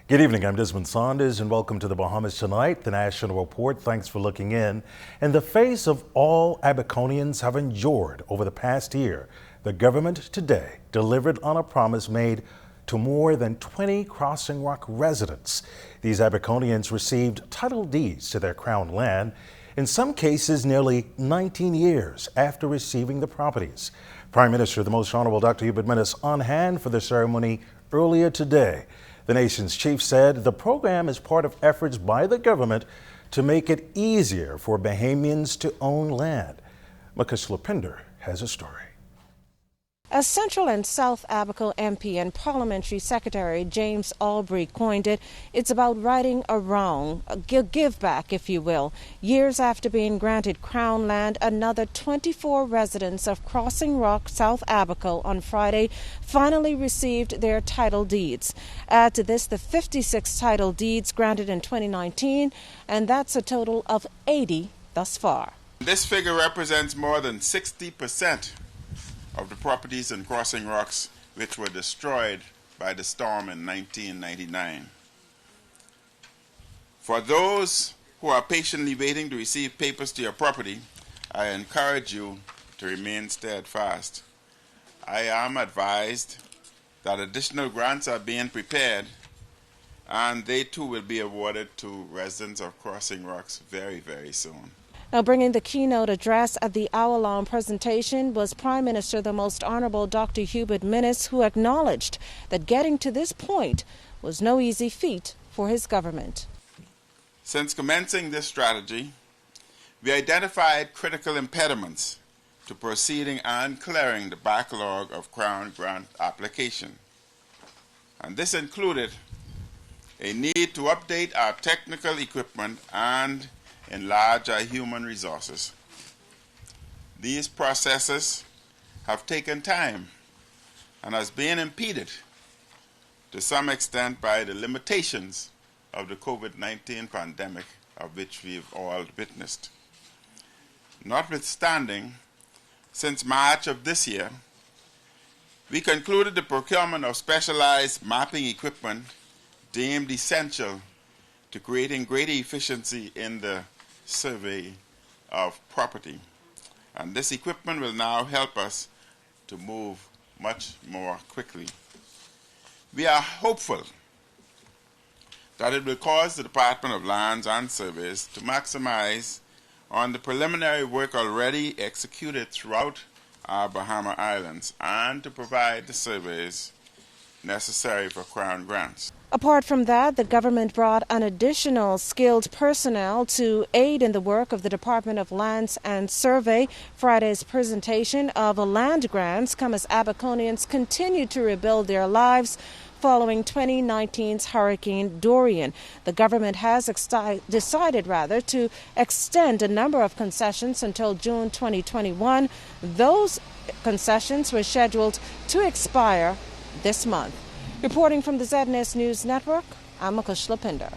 Good evening, I'm Desmond Saunders, and welcome to the Bahamas Tonight, the National Report. Thanks for looking in. In the face of all Abaconians have endured over the past year, the government today delivered on a promise made to more than 20 Crossing Rock residents. These Abaconians received title deeds to their crown land, in some cases nearly 19 years after receiving the properties. Prime Minister, the Most Honorable Dr. Hubert Minnis, on hand for the ceremony earlier today. The nation's chief said the program is part of efforts by the government to make it easier for Bahamians to own land. Makush Lapinder has a story. As Central and South Abaco MP and Parliamentary Secretary James Albury coined it, it's about righting a wrong, a give back, if you will. Years after being granted Crown land, another 24 residents of Crossing Rock, South Abaco on Friday finally received their title deeds. Add to this the 56 title deeds granted in 2019, and that's a total of 80 thus far. This figure represents more than 60% of the properties in Crossing Rocks which were destroyed by the storm in 1999. For those who are patiently waiting to receive papers to your property, I encourage you to remain steadfast. I am advised that additional grants are being prepared, and they too will be awarded to residents of Crossing Rocks very, very soon. Now, bringing the keynote address at the hour-long presentation was Prime Minister, the Most Honorable Dr. Hubert Minnis, who acknowledged that getting to this point was no easy feat for his government. Since commencing this strategy, we identified critical impediments to proceeding and clearing the backlog of Crown grant application. And this included a need to update our technical equipment and enlarge our human resources. These processes have taken time and has been impeded to some extent by the limitations of the COVID-19 pandemic, of which we've all witnessed. Notwithstanding, since March of this year, we concluded the procurement of specialized mapping equipment deemed essential to creating greater efficiency in the survey of property. And this equipment will now help us to move much more quickly. We are hopeful that it will cause the Department of Lands and Surveys to maximize on the preliminary work already executed throughout our Bahama Islands and to provide the surveys necessary for Crown grants. Apart from that, the government brought an additional skilled personnel to aid in the work of the Department of Lands and Survey. Friday's presentation of land grants come as Abaconians continue to rebuild their lives following 2019's Hurricane Dorian. The government has decided to extend a number of concessions until June 2021. Those concessions were scheduled to expire this month. Reporting from the ZNS News Network, I'm Makush Lapinder.